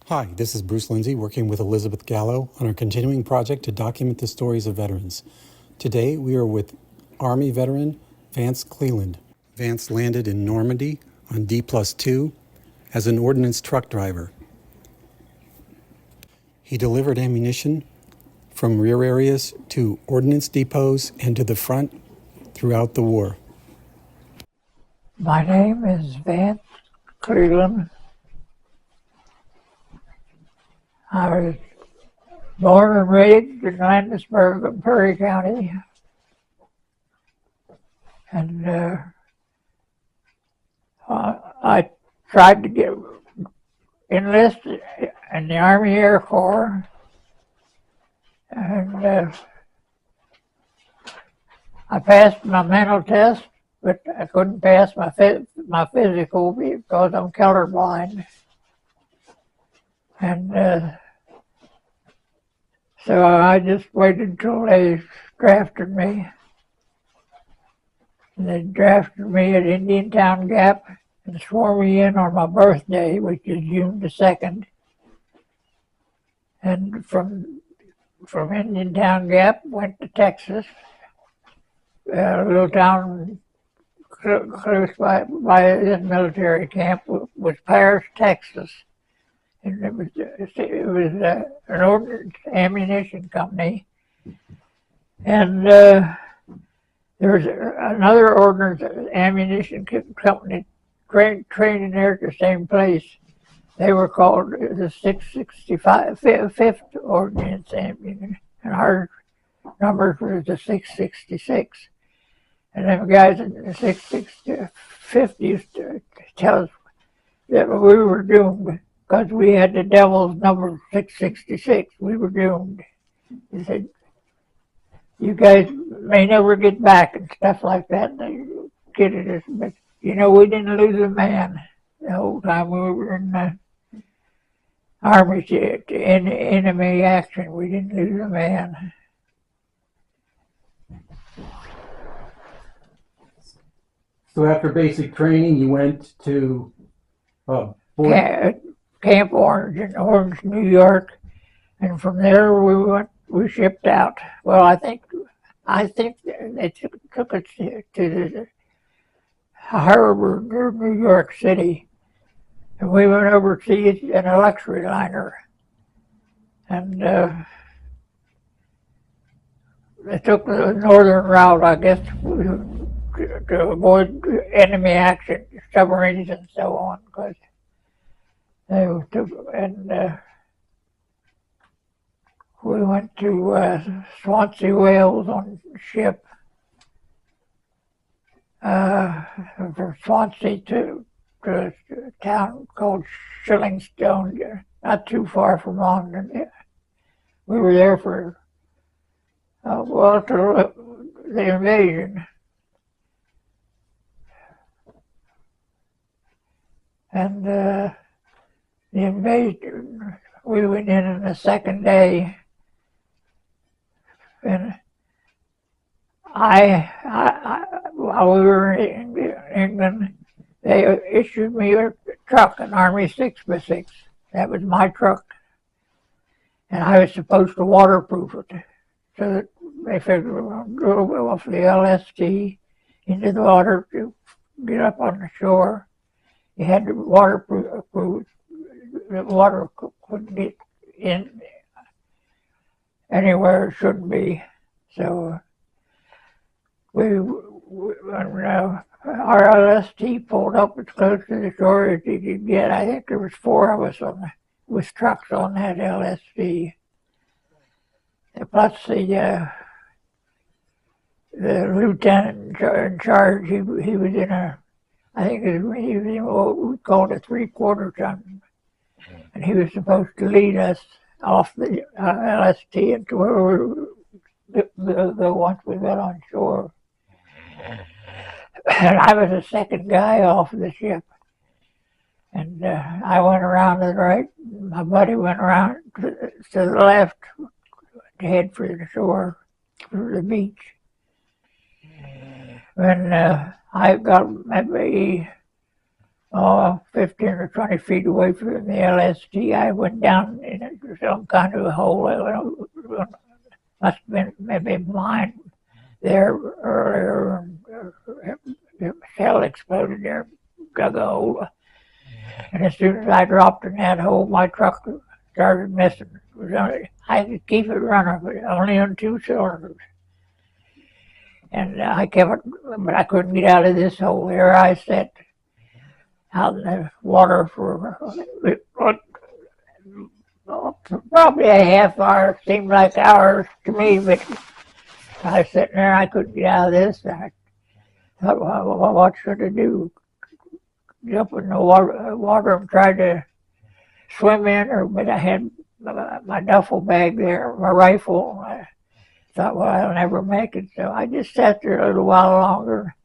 Hi, this is Bruce Lindsay working with Elizabeth Gallo on our continuing project to document the stories of veterans. Today we are with Army veteran Vance Cleland. Vance landed in Normandy on D+2 as an ordnance truck driver. He delivered ammunition from rear areas to ordnance depots and to the front throughout the war. My name is Vance Cleland. I was born and raised in Landisburg, Perry County, and I tried to get enlisted in the Army Air Corps, and I passed my mental test, but I couldn't pass my physical because I'm colorblind. And so I just waited until they drafted me. And they drafted me at Indiantown Gap and swore me in on my birthday, which is June the 2nd. And from Indiantown Gap, went to Texas, a little town close by this military camp was Paris, Texas. And it was an ordnance ammunition company. And there was another ordnance ammunition company training there at the same place. They were called the 665, 5th Ordnance Ammunition, and our numbers were the 666. And them guys in the 665th used to tell us that we were doomed because we had the devil's number 666. We were doomed. He said, "You guys may never get back," and stuff like that. And they kidded us, but you know, we didn't lose a man the whole time we were in the Army to enemy action. We didn't lose a man. So after basic training, you went to Camp Orange in Orange, New York, and from there we shipped out. Well, I think they took us to the harbor near New York City, and we went overseas in a luxury liner, and they took the northern route, I guess, to avoid enemy action, submarines and so on, because they took, and we went to Swansea, Wales on ship. From Swansea to a town called Shillingstone, not too far from London. We were there for, till the invasion. And the invasion, we went in on the second day, and while we were in England, they issued me a truck, an Army 6x6. That was my truck, and I was supposed to waterproof it. So that they figured we were going to go off the LST into the water to get up on the shore. You had to waterproof. The water couldn't get in anywhere it shouldn't be. So our LST pulled up as close to the shore as you could get. I think there was 4 of us with trucks on that LST. Plus the lieutenant in charge, he was in a, I think he was in what we called a 3/4 ton. And he was supposed to lead us off the LST into where we go once we got on shore. And I was the second guy off the ship. And I went around to the right. My buddy went around to the left to head for the shore, for the beach. When I got maybe 15 or 20 feet away from the LST. I went down in some kind of a hole. Must have been maybe mine there earlier. The shell exploded there, dug a hole. And as soon as I dropped in that hole, my truck started missing. I could keep it running, but only on 2 cylinders. And I kept it, but I couldn't get out of this hole. There I sat out in the water for probably a half hour. Seemed like hours to me, but I was sitting there. I couldn't get out of this. I thought, well, what should I do? Jump in the water and try to swim in, but I had my duffel bag there, my rifle. I thought, well, I'll never make it. So I just sat there a little while longer.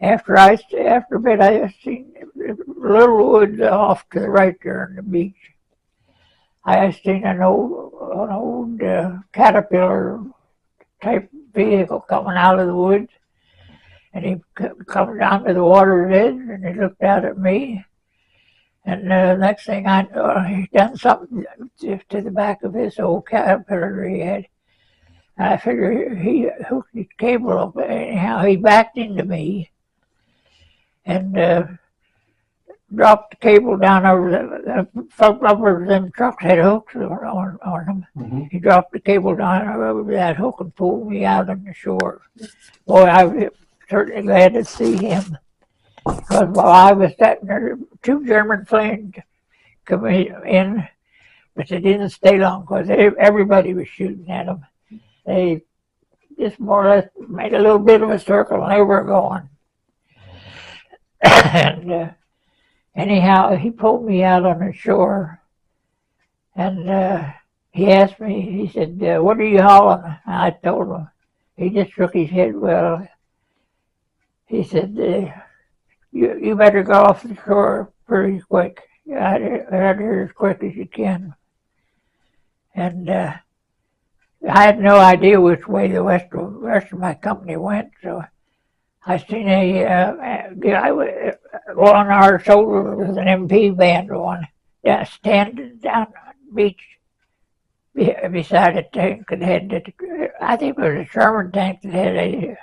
After a bit, I seen little woods off to the right there on the beach. I seen an old Caterpillar type vehicle coming out of the woods, and he come down to the water's edge, and he looked out at me. And the next thing I know, he done something to the back of his old Caterpillar he had. And I figured he hooked his cable up. Anyhow, he backed into me and dropped the cable down over the front rubber of them trucks had hooks on them. Mm-hmm. He dropped the cable down over that hook and pulled me out on the shore. Boy, I was certainly glad to see him. Because while I was sitting there, 2 German planes come in, but they didn't stay long because everybody was shooting at them. They just more or less made a little bit of a circle and they were going. And anyhow, he pulled me out on the shore and he asked me, he said, what are you hauling? And I told him. He just shook his head. Well, he said, you better go off the shore pretty quick. Out here as quick as you can. And I had no idea which way the rest of my company went, so I seen a guy on our shoulder with an MP band on, standing down on the beach beside a tank that had, I think it was a Sherman tank that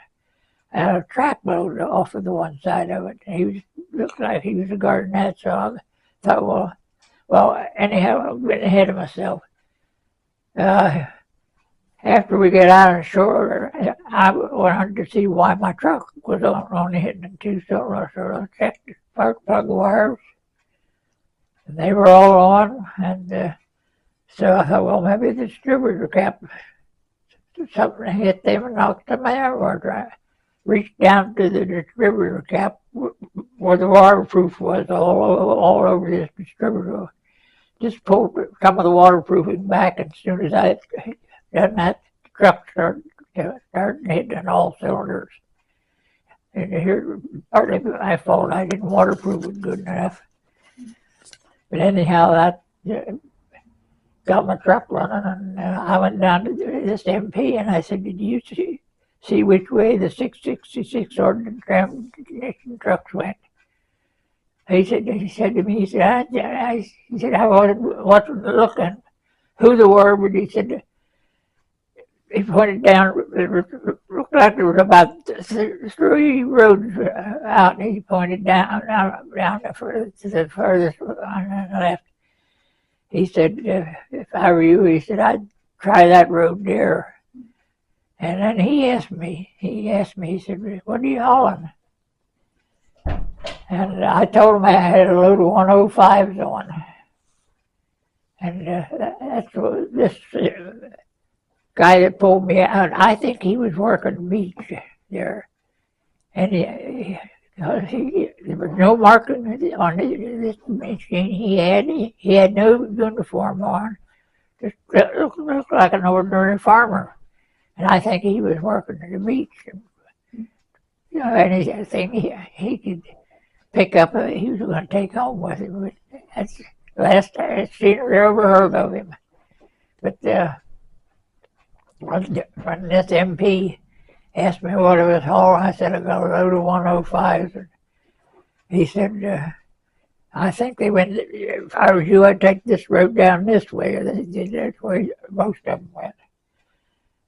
had a track load off of the one side of it. He looked like he was guarding that, so I thought, well, anyhow, I'm getting ahead of myself. After we got out on shore, I wanted to see why my truck was only hitting 2 cylinders, so I checked the spark plug wires, and they were all on, and so I thought, well, maybe the distributor cap, something hit them and knocked them out, or I reached down to the distributor cap where the waterproof was all over this distributor. Just pulled some of the waterproofing back, and as soon as I done that, the truck started hitting on all cylinders. And here, partly my fault, I didn't waterproof it good enough. But anyhow, that got my truck running, and I went down to this MP, and I said, did you see which way the 666 ordinance ammunition trucks went? He said to me, he said, I wasn't looking who they were, but he said, he pointed down, it looked like there was about 3 roads out, and he pointed down to the furthest on the left. He said, if I were you, he said, I'd try that road there. And then he asked me, he said, what are you hauling? And I told him I had a load of 105s on. And that's what this guy that pulled me out, I think he was working the beach there. And there was no marking on this machine he had no uniform on. Just looked like an ordinary farmer. And I think he was working at the beach. You know, anything he could pick up, he was going to take home with him. But that's the last time I've seen or ever heard of him. But when this MP asked me what I was hauling, I said I got a load of 105s. And he said, I think they went, if I was you, I'd take this road down this way. That's where most of them went.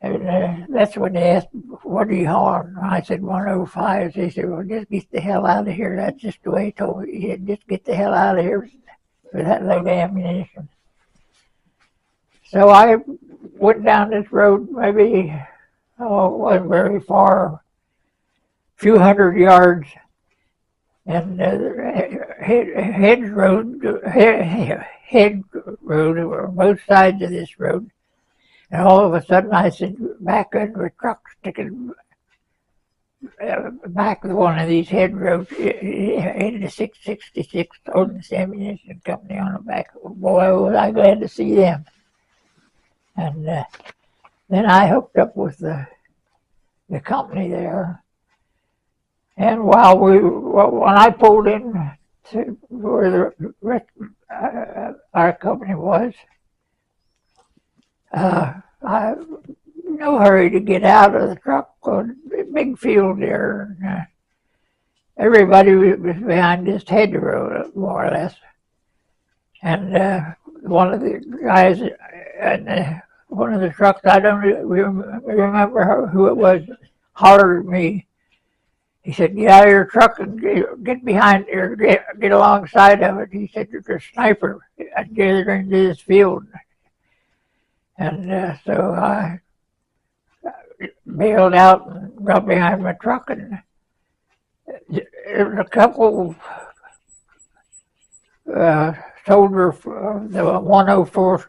And that's when they asked, what are you hauling? And I said, 105. They said, well, just get the hell out of here. That's just the way he told me. He said, just get the hell out of here for that load of ammunition. So I went down this road, maybe, it wasn't very far, a few hundred yards. And head road were both sides of this road. And all of a sudden I said, back under a truck sticking back of one of these head roads into 666 Ordnance Ammunition Company on the back. Boy, was I glad to see them. And then I hooked up with the company there. And when I pulled in to where our company was, I no hurry to get out of the truck. Big field there. And, everybody was behind this hedge road, more or less. And one of the guys in one of the trucks, I don't remember who it was, hollered at me. He said, get out of your truck and get behind or get alongside of it. He said, there's a sniper gathered into this field. And so I bailed out and got behind my truck, and there was a couple soldiers from the 104th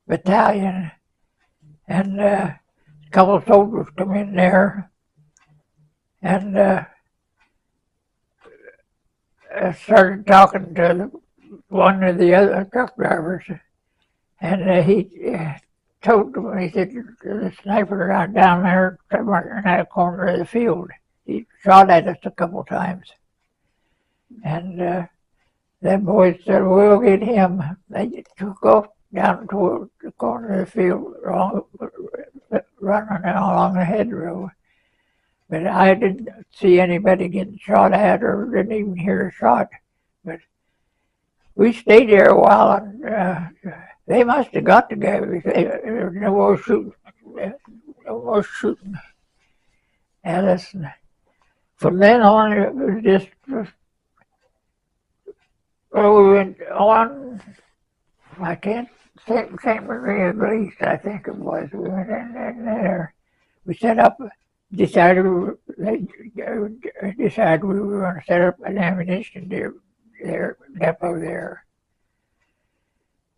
Battalion, and a couple of soldiers come in there, and started talking to one of the other truck drivers, and he told them, he said, the sniper out down there in that corner of the field. He shot at us a couple times. And them boys said, we'll get him. They took off down toward the corner of the field, running along the hedgerow. But I didn't see anybody getting shot at or didn't even hear a shot. But we stayed there a while, and they must have got the guy because there was no more shooting at us. And from then on, it was just, well, we went on, I can't think, St. Maria of Greece, I think it was. We went in there. We set up, decided we were going to set up an ammunition depot there.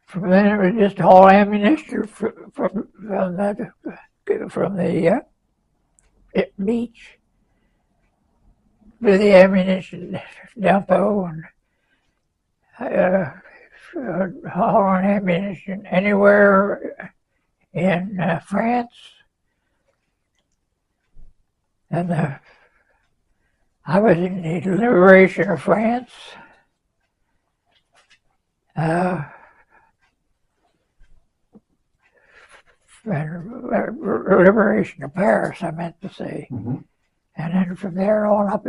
From then it was just all ammunition from the beach to the ammunition depot, and hauling ammunition anywhere in France. And I was in the liberation of France. Liberation of Paris, I meant to say. Mm-hmm. And then from there on up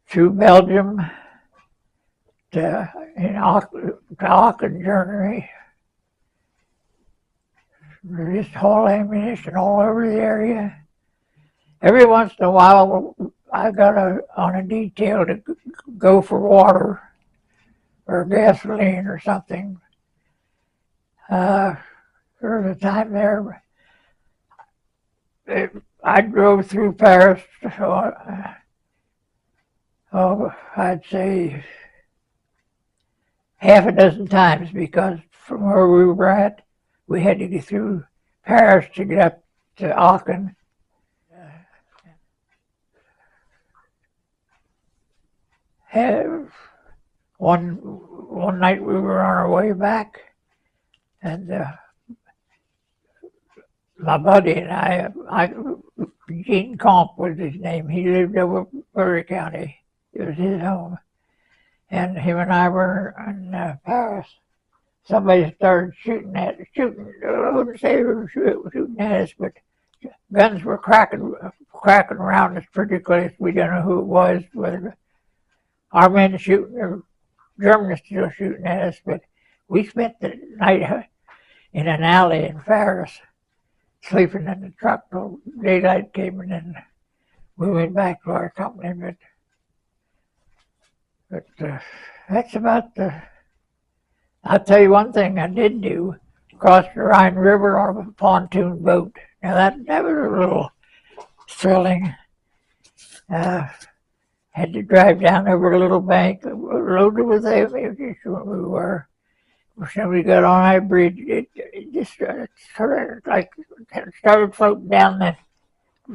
through Belgium to Aachen, Germany. Just haul ammunition all over the area. Every once in a while, I got on a detail to go for water or gasoline or something. There was a time there, I drove through Paris, I'd say half a dozen times, because from where we were at, we had to get through Paris to get up to Aachen. One night we were on our way back, and my buddy and I, Gene Comp was his name. He lived over Murray County. It was his home. And him and I were in Paris. Somebody started shooting, I wouldn't say they were shooting at us, but guns were cracking cracking around us pretty close. We don't know who it was, whether our men shooting or Germans still shooting at us. But we spent the night in an alley in Paris, sleeping in the truck till daylight came, and then we went back to our company. But that's about the. I'll tell you one thing I did do: cross the Rhine River on a pontoon boat. Now that was a little thrilling. Had to drive down over a little bank loaded with ammunition when we were. When somebody got on that bridge, it just sort of like started floating down the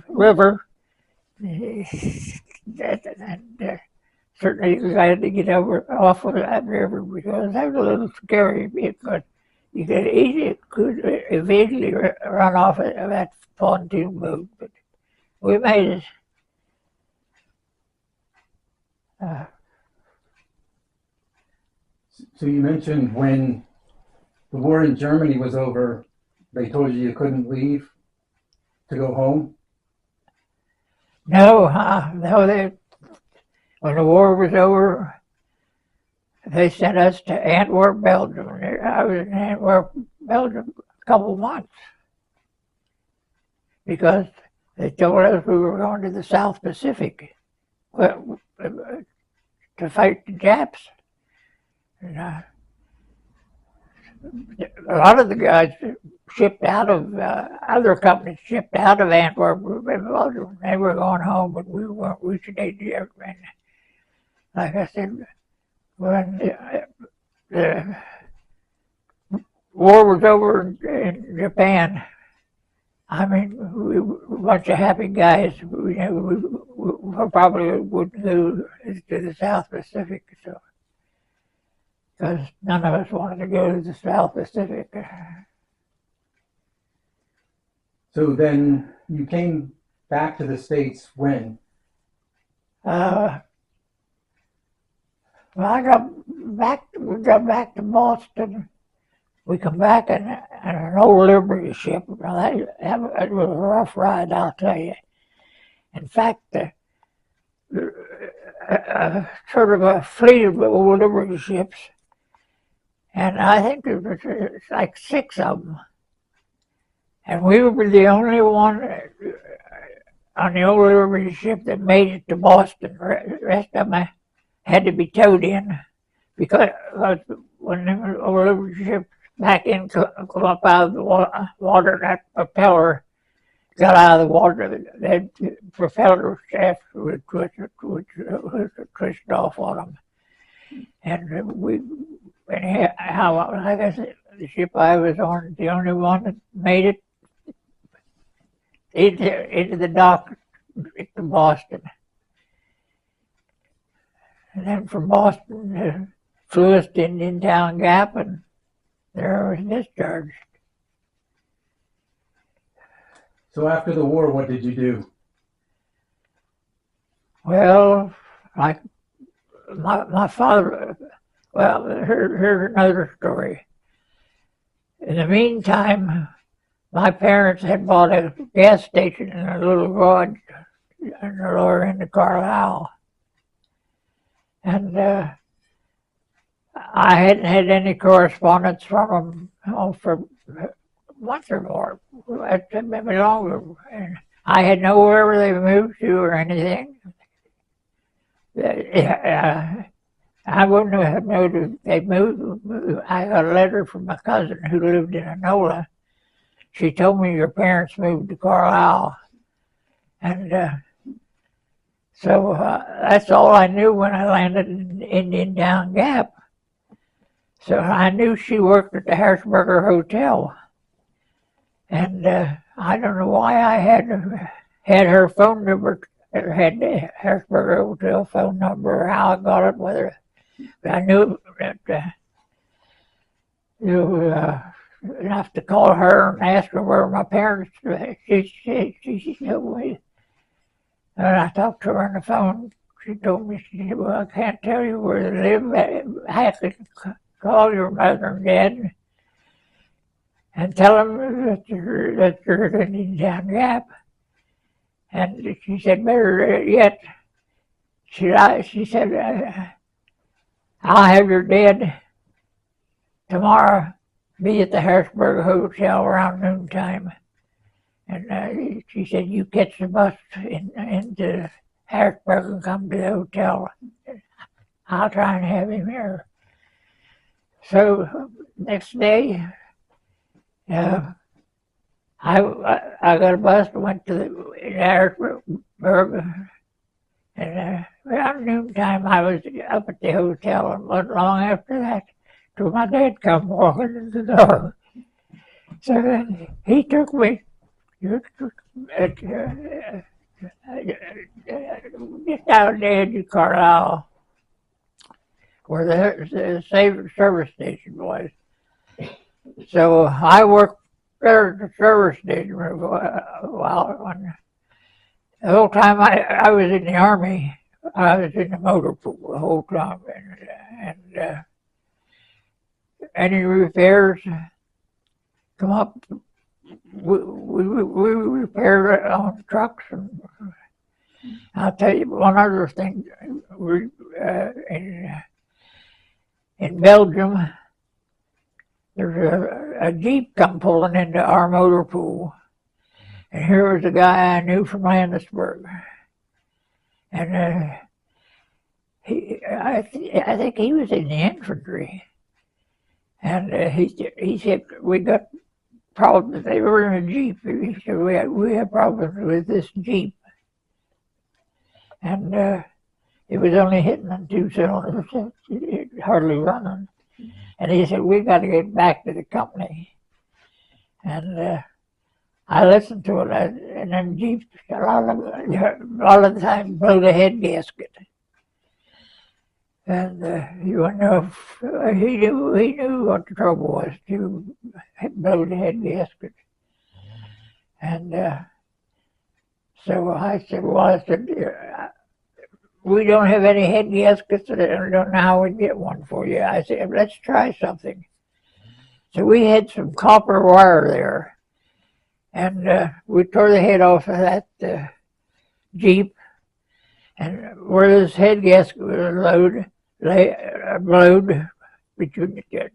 river. And certainly you had to get off of that river because that was a little scary because you could easily run off of that pontoon boat. But we made it. So you mentioned when the war in Germany was over, they told you couldn't leave to go home? No, when the war was over, they sent us to Antwerp, Belgium. I was in Antwerp, Belgium a couple months because they told us we were going to the South Pacific to fight the Japs. And, a lot of the guys shipped out of other companies shipped out of Antwerp. They were going home, but we weren't. We stayed there. And like I said, when the war was over in Japan, I mean, we were a bunch of happy guys. We probably wouldn't go to the South Pacific, so. Because none of us wanted to go to the South Pacific. So then you came back to the States when? Well, we got back to Boston. We come back in an old Liberty ship. Now that was a rough ride, I'll tell you. In fact, sort of a fleet of old Liberty ships. And I think there was like 6 of them. And we were the only one on the old Liberty ship that made it to Boston. The rest of them had to be towed in because when the old Liberty ship back in come up out of the water, that propeller got out of the water. That propeller shaft would twist off on them. And anyhow, like I said, the ship I was on, the only one that made it into the dock to Boston. And then from Boston, flew us to Indiantown Gap, and there I was discharged. So after the war, what did you do? Well, like my father. Well, here's another story. In the meantime, my parents had bought a gas station in a little garage in the lower end of Carlisle. And I hadn't had any correspondence from them for a month or more, maybe longer. And I had know wherever they moved to or anything. I wouldn't have known if they moved. I got a letter from my cousin who lived in Enola. She told me your parents moved to Carlisle. And so that's all I knew when I landed in Indiantown Gap. So I knew she worked at the Harrisburger Hotel. And I don't know why I had her phone number, had the Harrisburger Hotel phone number, or how I got it, whether. But I knew that you have to call her and ask her where my parents were. She told me. And I talked to her on the phone. She told me, she said, well, I can't tell you where they live. I have to call your mother and dad and tell them that you're in Indian Gap. And she said, better yet, she said, I'll have your dead tomorrow. Be at the Harrisburg Hotel around noontime. And she said, you catch the bus into Harrisburg and come to the hotel. I'll try and have him here. So next day, I got a bus and went to the Harrisburg. And around noontime, I was up at the hotel, and not long after that, till my dad come walking in the door. So then he took me just out of the edge of Carlisle, where the service station was. So I worked there at the service station for a while. The whole time I was in the Army, I was in the motor pool the whole time. And any repairs come up, we repaired on trucks. And I'll tell you one other thing. In Belgium, there's a Jeep come pulling into our motor pool. And here was a guy I knew from Landisburg. And I think he was in the infantry. And he said, we got problems. They were in a Jeep. He said, we have problems with this Jeep. And it was only hitting on 2 cylinders, hardly running. And he said, we got to get back to the company. And I listened to it, and then Jeeps a lot of the time blow the head gasket. And you know, he knew what the trouble was to blow the head gasket. And so I said, we don't have any head gaskets, and I don't know how we'd get one for you. I said, let's try something. So we had some copper wire there. And we tore the head off of that Jeep, and where this head gasket was blowed between the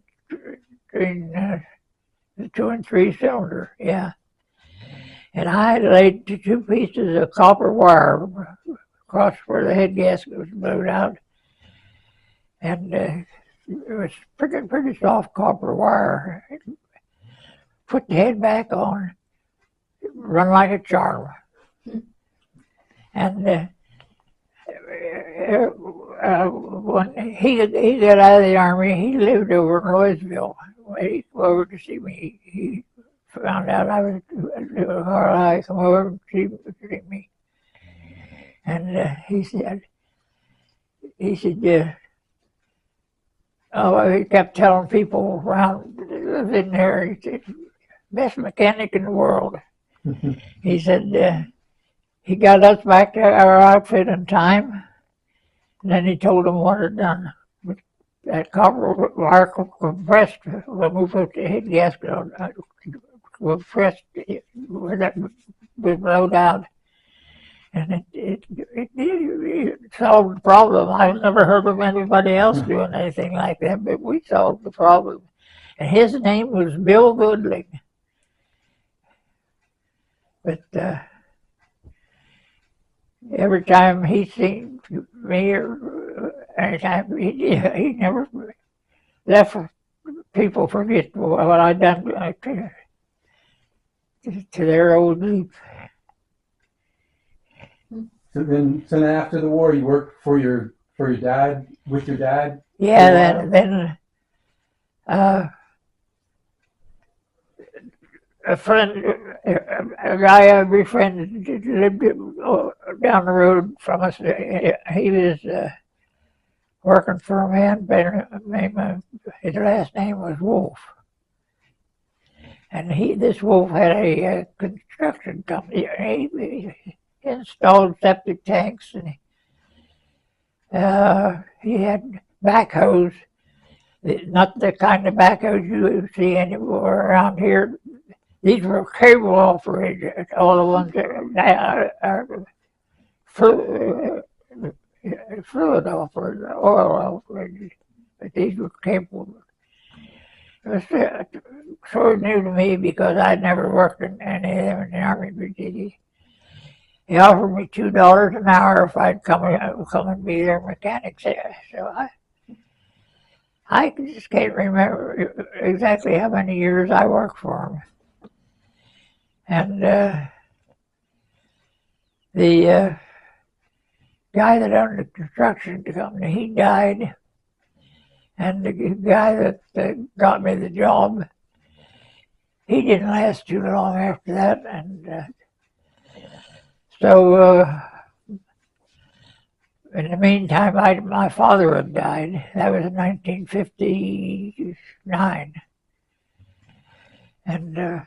2 and 3 cylinder, yeah. And I laid 2 pieces of copper wire across where the head gasket was blowed out, and it was pretty soft copper wire. Put the head back on. Run like a charm. And when he got out of the Army, he lived over in Louisville. When he came over to see me, he found out I was doing Carlisle. He come over and see me. And he said, he kept telling people around that lived in there, he said, best mechanic in the world. He said he got us back to our outfit in time, and then he told them what had done. That copper wire compressed when we put the head gasket on, compressed where that was blowed out, and it solved the problem. I've never heard of anybody else doing anything like that, but we solved the problem. And his name was Bill Goodling. But every time he seen me or anytime, he never left people forget what I'd done to their old Jeep. So then after the war, you worked for your dad, with your dad? Yeah, then a friend, a guy I befriended, lived down the road from us. He was working for a man by the name of, his last name was Wolf. And this Wolf had a construction company. He installed septic tanks, and he had backhoes, not the kind of backhoes you see anywhere around here. these were cable operated, all the ones that are fluid operated, oil operated, but these were cable. It was sort of new to me because I'd never worked in any of them in the Army, Virginia. He offered me $2 an hour if I'd come and be their mechanic. So I just can't remember exactly how many years I worked for him. And the guy that owned the construction company, he died. And the guy that got me the job, he didn't last too long after that. And so in the meantime, my father had died. That was in 1959. And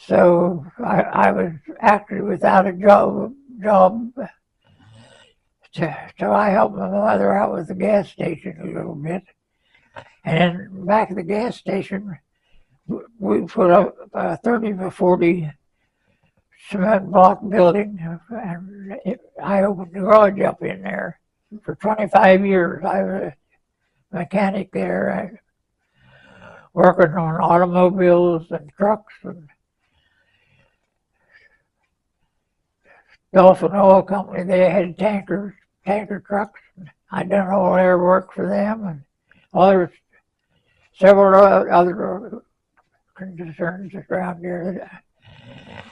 so I was actually without a job. So I helped my mother out with the gas station a little bit. And then back at the gas station, we put up a 30 by 40 cement block building, and I opened the garage up in there. For 25 years, I was a mechanic there, working on automobiles and trucks and Dolphin Oil Company. They had tanker trucks. I done all their work for them, and there was several other concerns around there.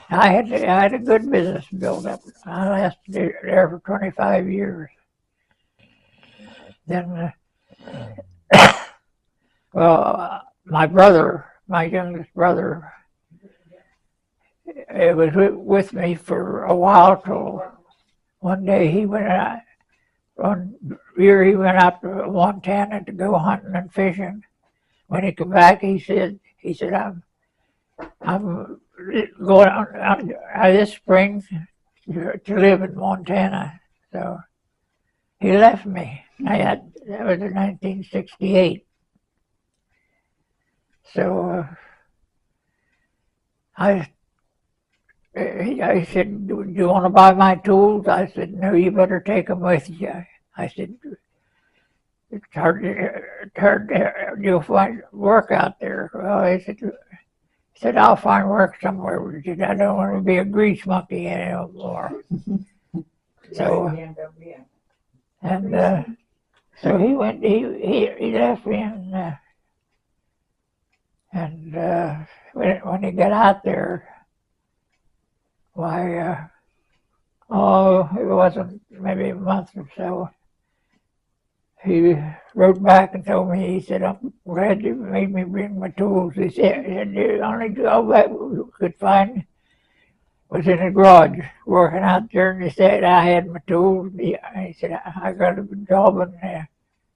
I had a good business built up. I lasted there for 25 years. Then, my youngest brother, it was with me for a while till one day he went out. One year he went out to Montana to go hunting and fishing. When he came back, he said, I'm going out this spring to live in Montana. So he left me. That was in 1968. So I said, do you want to buy my tools? I said, no, you better take them with you. I said, it's hard you'll find work out there. Well, he said, I'll find work somewhere. I don't want to be a grease monkey anymore. So, and so he went, he left me, and when he got out there, why, it wasn't maybe a month or so. He wrote back and told me, he said, I'm glad you made me bring my tools. He said the only job that we could find was in the garage, working out there, and he said I had my tools. He said, I got a job in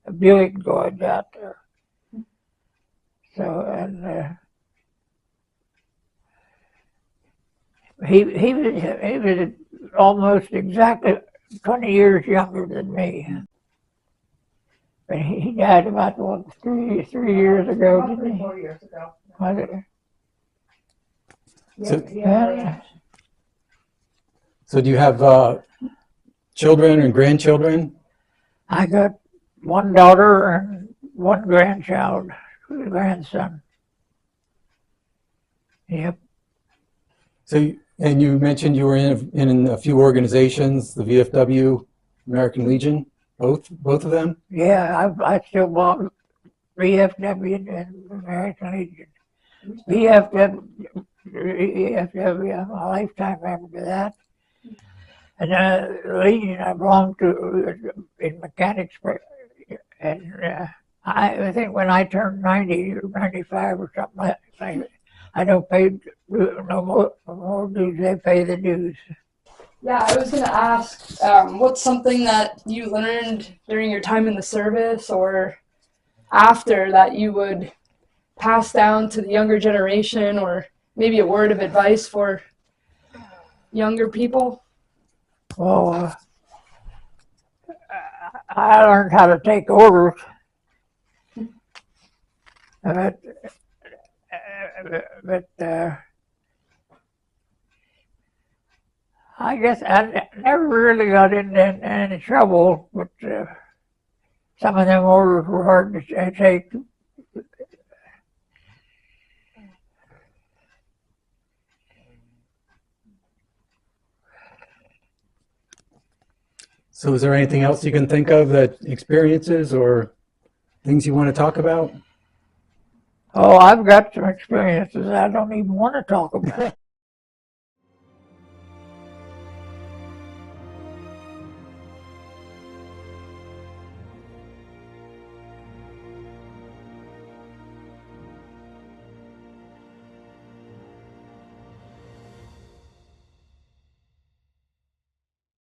a Buick garage out there. So, and he was almost exactly 20 years younger than me. But he died about 3 years ago, didn't he? 4 years ago. Was it? So do you have children and grandchildren? I got one daughter and one grandson. Yep. So, and you mentioned you were in a few organizations, the VFW, American Legion, both of them? Yeah, I still belong VFW and American Legion. VFW, I'm a lifetime member of that. And Legion, I belong to in mechanics. And I think when I turned 90 or 95 or something like that, I don't pay no more dues. They pay the dues. Yeah, I was going to ask, what's something that you learned during your time in the service or after that you would pass down to the younger generation, or maybe a word of advice for younger people? Well, I learned how to take orders. But but I guess I never really got into any trouble, but some of them orders were hard to take. So is there anything else you can think of, that experiences or things you want to talk about? Oh, I've got some experiences I don't even want to talk about.